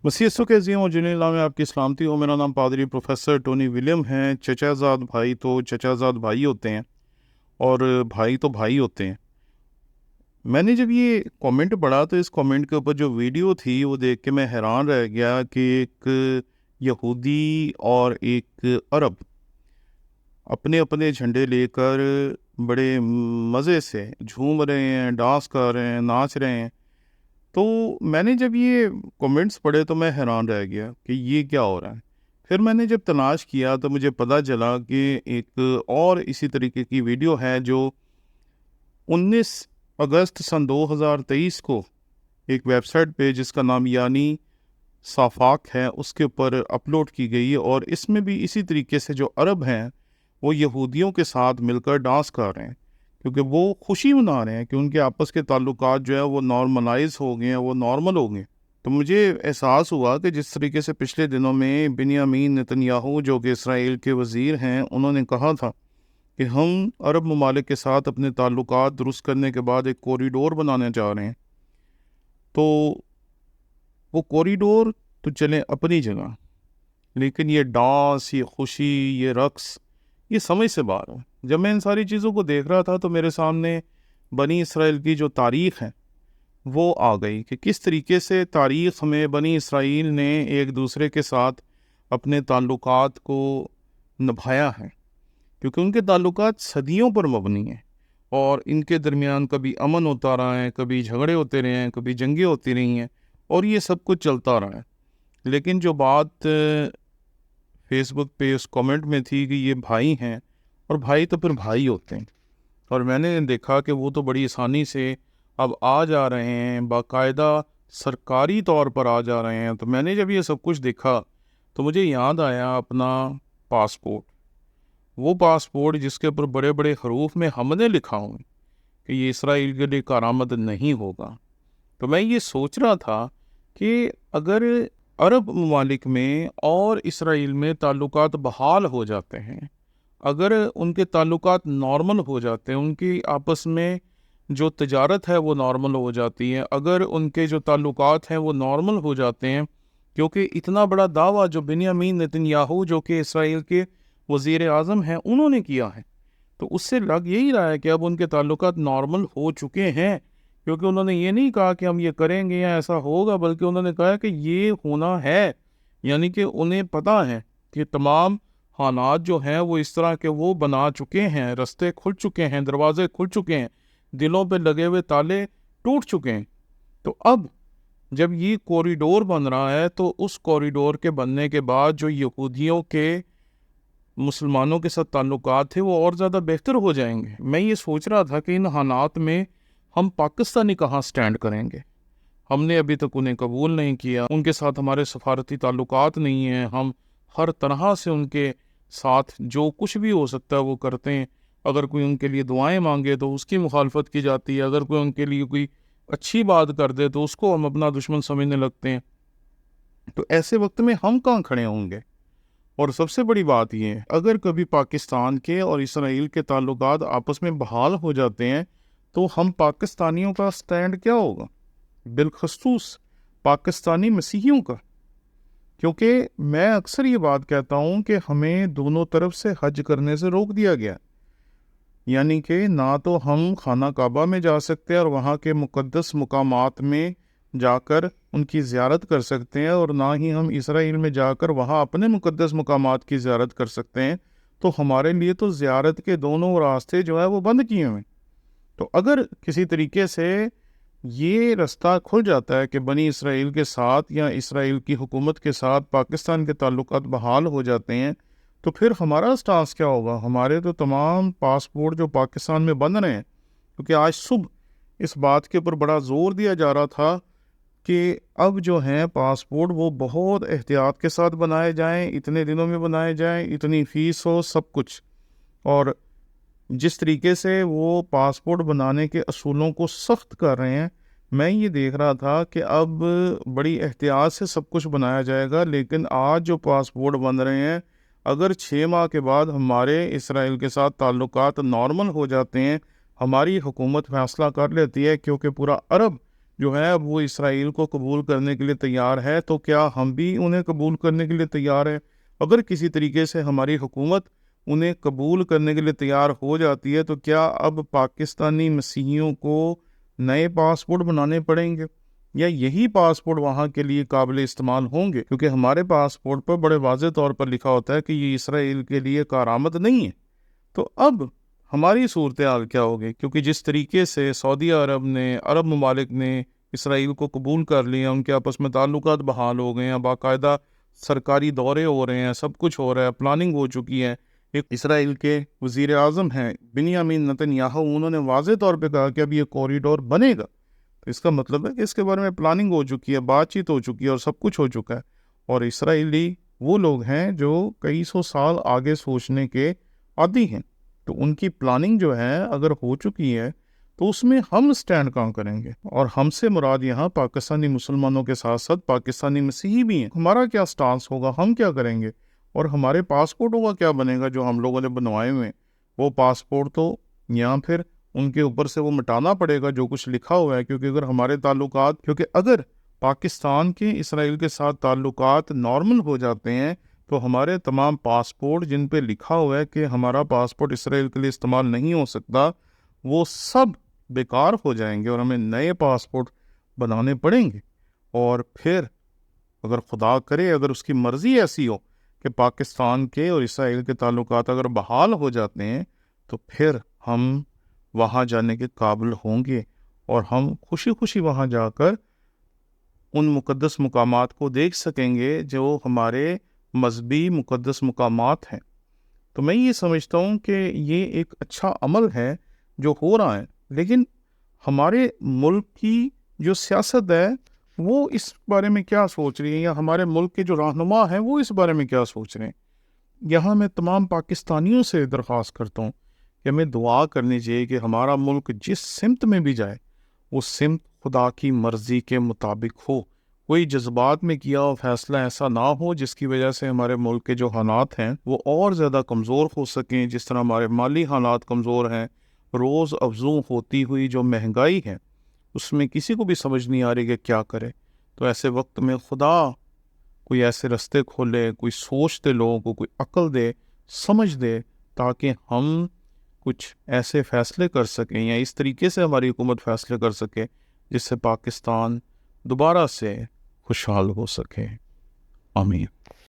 مسیح یسوع کے عظیم اور جلیل نام میں آپ کی سلامتی ہو۔ میرا نام پادری پروفیسر ٹونی ولیم ہے۔ چچا زاد بھائی تو چچا زاد بھائی ہوتے ہیں اور بھائی تو بھائی ہوتے ہیں۔ میں نے جب یہ کامنٹ پڑھا تو اس کامنٹ کے اوپر جو ویڈیو تھی وہ دیکھ کے میں حیران رہ گیا کہ ایک یہودی اور ایک عرب اپنے اپنے جھنڈے لے کر بڑے مزے سے جھوم رہے ہیں، ڈانس کر رہے ہیں، ناچ رہے ہیں۔ تو میں نے جب یہ کومنٹس پڑھے تو میں حیران رہ گیا کہ یہ کیا ہو رہا ہے۔ پھر میں نے جب تلاش کیا تو مجھے پتہ چلا کہ ایک اور اسی طریقے کی ویڈیو ہے جو 19 اگست سن 2023 کو ایک ویب سائٹ پہ جس کا نام یعنی صافاک ہے اس کے اوپر اپلوڈ کی گئی ہے، اور اس میں بھی اسی طریقے سے جو عرب ہیں وہ یہودیوں کے ساتھ مل کر ڈانس کر رہے ہیں، کیونکہ وہ خوشی منا رہے ہیں کہ ان کے آپس کے تعلقات جو ہے وہ نارملائز ہو گئے ہیں، وہ نارمل ہو گئے۔ تو مجھے احساس ہوا کہ جس طریقے سے پچھلے دنوں میں بنیامین نتنیاہو جو کہ اسرائیل کے وزیر ہیں، انہوں نے کہا تھا کہ ہم عرب ممالک کے ساتھ اپنے تعلقات درست کرنے کے بعد ایک کوریڈور بنانا چاہ رہے ہیں، تو وہ کوریڈور تو چلیں اپنی جگہ، لیکن یہ ڈانس، یہ خوشی، یہ رقص، یہ سمجھ سے باہر ہے۔ جب میں ان ساری چیزوں کو دیکھ رہا تھا تو میرے سامنے بنی اسرائیل کی جو تاریخ ہے وہ آ گئی کہ کس طریقے سے تاریخ میں بنی اسرائیل نے ایک دوسرے کے ساتھ اپنے تعلقات کو نبھایا ہے، کیونکہ ان کے تعلقات صدیوں پر مبنی ہیں، اور ان کے درمیان کبھی امن ہوتا رہا ہے، کبھی جھگڑے ہوتے رہے ہیں، کبھی جنگیں ہوتی رہی ہیں، اور یہ سب کچھ چلتا رہا ہے۔ لیکن جو بات فیس بک پہ اس کامنٹ میں تھی کہ یہ بھائی ہیں، اور بھائی تو پھر بھائی ہوتے ہیں، اور میں نے دیکھا کہ وہ تو بڑی آسانی سے اب آ جا رہے ہیں، باقاعدہ سرکاری طور پر آ جا رہے ہیں۔ تو میں نے جب یہ سب کچھ دیکھا تو مجھے یاد آیا اپنا پاسپورٹ، وہ پاسپورٹ جس کے اوپر بڑے بڑے حروف میں ہم نے لکھا ہوں کہ یہ اسرائیل کے لیے کارآمد نہیں ہوگا۔ تو میں یہ سوچ رہا تھا کہ اگر عرب ممالک میں اور اسرائیل میں تعلقات بحال ہو جاتے ہیں، اگر ان کے تعلقات نارمل ہو جاتے ہیں، ان کی آپس میں جو تجارت ہے وہ نارمل ہو جاتی ہے، اگر ان کے جو تعلقات ہیں وہ نارمل ہو جاتے ہیں، کیونکہ اتنا بڑا دعویٰ جو بنیامین نتنیاہو جو کہ اسرائیل کے وزیر اعظم ہیں انہوں نے کیا ہے، تو اس سے لگ یہی رہا ہے کہ اب ان کے تعلقات نارمل ہو چکے ہیں، کیونکہ انہوں نے یہ نہیں کہا کہ ہم یہ کریں گے یا ایسا ہوگا، بلکہ انہوں نے کہا کہ یہ ہونا ہے۔ یعنی کہ انہیں پتہ ہے کہ تمام حالات جو ہیں وہ اس طرح کے وہ بنا چکے ہیں، رستے کھل چکے ہیں، دروازے کھل چکے ہیں، دلوں پہ لگے ہوئے تالے ٹوٹ چکے ہیں۔ تو اب جب یہ کوریڈور بن رہا ہے تو اس کوریڈور کے بننے کے بعد جو یہودیوں کے مسلمانوں کے ساتھ تعلقات تھے وہ اور زیادہ بہتر ہو جائیں گے۔ میں یہ سوچ رہا تھا کہ ان حالات میں ہم پاکستانی کہاں سٹینڈ کریں گے؟ ہم نے ابھی تک انہیں قبول نہیں کیا، ان کے ساتھ ہمارے سفارتی تعلقات نہیں ہیں، ہم ہر طرح سے ان کے ساتھ جو کچھ بھی ہو سکتا ہے وہ کرتے ہیں۔ اگر کوئی ان کے لیے دعائیں مانگے تو اس کی مخالفت کی جاتی ہے، اگر کوئی ان کے لیے کوئی اچھی بات کر دے تو اس کو ہم اپنا دشمن سمجھنے لگتے ہیں۔ تو ایسے وقت میں ہم کہاں کھڑے ہوں گے؟ اور سب سے بڑی بات یہ ہے، اگر کبھی پاکستان کے اور اسرائیل کے تعلقات آپس میں بحال ہو جاتے ہیں تو ہم پاکستانیوں کا سٹینڈ کیا ہوگا؟ بالخصوص پاکستانی مسیحیوں کا، کیونکہ میں اکثر یہ بات کہتا ہوں کہ ہمیں دونوں طرف سے حج کرنے سے روک دیا گیا، یعنی کہ نہ تو ہم خانہ کعبہ میں جا سکتے اور وہاں کے مقدس مقامات میں جا کر ان کی زیارت کر سکتے ہیں، اور نہ ہی ہم اسرائیل میں جا کر وہاں اپنے مقدس مقامات کی زیارت کر سکتے ہیں۔ تو ہمارے لیے تو زیارت کے دونوں راستے جو ہے وہ بند کیے ہوئے ہیں۔ تو اگر کسی طریقے سے یہ رستہ کھل جاتا ہے کہ بنی اسرائیل کے ساتھ یا اسرائیل کی حکومت کے ساتھ پاکستان کے تعلقات بحال ہو جاتے ہیں، تو پھر ہمارا سٹانس کیا ہوگا؟ ہمارے تو تمام پاسپورٹ جو پاکستان میں بند رہے ہیں، کیونکہ آج صبح اس بات کے اوپر بڑا زور دیا جا رہا تھا کہ اب جو ہیں پاسپورٹ وہ بہت احتیاط کے ساتھ بنائے جائیں، اتنے دنوں میں بنائے جائیں، اتنی فیس ہو، سب کچھ۔ اور جس طریقے سے وہ پاسپورٹ بنانے کے اصولوں کو سخت کر رہے ہیں، میں یہ دیکھ رہا تھا کہ اب بڑی احتیاط سے سب کچھ بنایا جائے گا، لیکن آج جو پاسپورٹ بن رہے ہیں، اگر 6 ماہ کے بعد ہمارے اسرائیل کے ساتھ تعلقات نارمل ہو جاتے ہیں، ہماری حکومت فیصلہ کر لیتی ہے، کیونکہ پورا عرب جو ہے وہ اسرائیل کو قبول کرنے کے لیے تیار ہے، تو کیا ہم بھی انہیں قبول کرنے کے لیے تیار ہیں؟ اگر کسی طریقے سے ہماری حکومت انہیں قبول کرنے کے لیے تیار ہو جاتی ہے، تو کیا اب پاکستانی مسیحیوں کو نئے پاسپورٹ بنانے پڑیں گے، یا یہی پاسپورٹ وہاں کے لیے قابل استعمال ہوں گے؟ کیونکہ ہمارے پاسپورٹ پر بڑے واضح طور پر لکھا ہوتا ہے کہ یہ اسرائیل کے لیے کارآمد نہیں ہے۔ تو اب ہماری صورتحال کیا ہوگی؟ کیونکہ جس طریقے سے سعودی عرب نے، عرب ممالک نے اسرائیل کو قبول کر لیا، ان کے آپس میں تعلقات بحال ہو گئے ہیں، باقاعدہ سرکاری دورے ہو رہے ہیں، سب کچھ ہو رہا ہے، پلاننگ ہو چکی ہے۔ ایک اسرائیل کے وزیر اعظم ہیں بنیامین نتنیاہو، انہوں نے واضح طور پہ کہا کہ اب یہ کوریڈور بنے گا، تو اس کا مطلب ہے کہ اس کے بارے میں پلاننگ ہو چکی ہے، بات چیت ہو چکی ہے، اور سب کچھ ہو چکا ہے۔ اور اسرائیلی وہ لوگ ہیں جو کئی سو سال آگے سوچنے کے عادی ہیں، تو ان کی پلاننگ جو ہے اگر ہو چکی ہے تو اس میں ہم سٹینڈ کہاں کریں گے؟ اور ہم سے مراد یہاں پاکستانی مسلمانوں کے ساتھ ساتھ پاکستانی مسیحی بھی ہیں۔ ہمارا کیا سٹانس ہوگا؟ ہم کیا کریں گے؟ اور ہمارے پاسپورٹوں کا کیا بنے گا جو ہم لوگوں نے بنوائے ہوئے ہیں؟ وہ پاسپورٹ تو یا پھر ان کے اوپر سے وہ مٹانا پڑے گا جو کچھ لکھا ہوا ہے، کیونکہ اگر ہمارے تعلقات، کیونکہ اگر پاکستان کے اسرائیل کے ساتھ تعلقات نارمل ہو جاتے ہیں تو ہمارے تمام پاسپورٹ جن پہ لکھا ہوا ہے کہ ہمارا پاسپورٹ اسرائیل کے لیے استعمال نہیں ہو سکتا، وہ سب بیکار ہو جائیں گے اور ہمیں نئے پاسپورٹ بنانے پڑیں گے۔ اور پھر اگر خدا کرے، اگر اس کی مرضی ایسی ہو کہ پاکستان کے اور اسرائیل کے تعلقات اگر بحال ہو جاتے ہیں، تو پھر ہم وہاں جانے کے قابل ہوں گے اور ہم خوشی خوشی وہاں جا کر ان مقدس مقامات کو دیکھ سکیں گے جو ہمارے مذہبی مقدس مقامات ہیں۔ تو میں یہ سمجھتا ہوں کہ یہ ایک اچھا عمل ہے جو ہو رہا ہے، لیکن ہمارے ملک کی جو سیاست ہے وہ اس بارے میں کیا سوچ رہی ہے، یا ہمارے ملک کے جو رہنما ہیں وہ اس بارے میں کیا سوچ رہے ہیں؟ یہاں میں تمام پاکستانیوں سے درخواست کرتا ہوں کہ ہمیں دعا کرنی چاہیے کہ ہمارا ملک جس سمت میں بھی جائے وہ سمت خدا کی مرضی کے مطابق ہو، کوئی جذبات میں کیا ہوا فیصلہ ایسا نہ ہو جس کی وجہ سے ہمارے ملک کے جو حالات ہیں وہ اور زیادہ کمزور ہو سکیں۔ جس طرح ہمارے مالی حالات کمزور ہیں، روز افزوں ہوتی ہوئی جو مہنگائی ہے اس میں کسی کو بھی سمجھ نہیں آ رہی کہ کیا کرے، تو ایسے وقت میں خدا کوئی ایسے رستے کھولے، کوئی سوچ دے، لوگوں کو کوئی عقل دے، سمجھ دے، تاکہ ہم کچھ ایسے فیصلے کر سکیں یا اس طریقے سے ہماری حکومت فیصلے کر سکے جس سے پاکستان دوبارہ سے خوشحال ہو سکے۔ آمین۔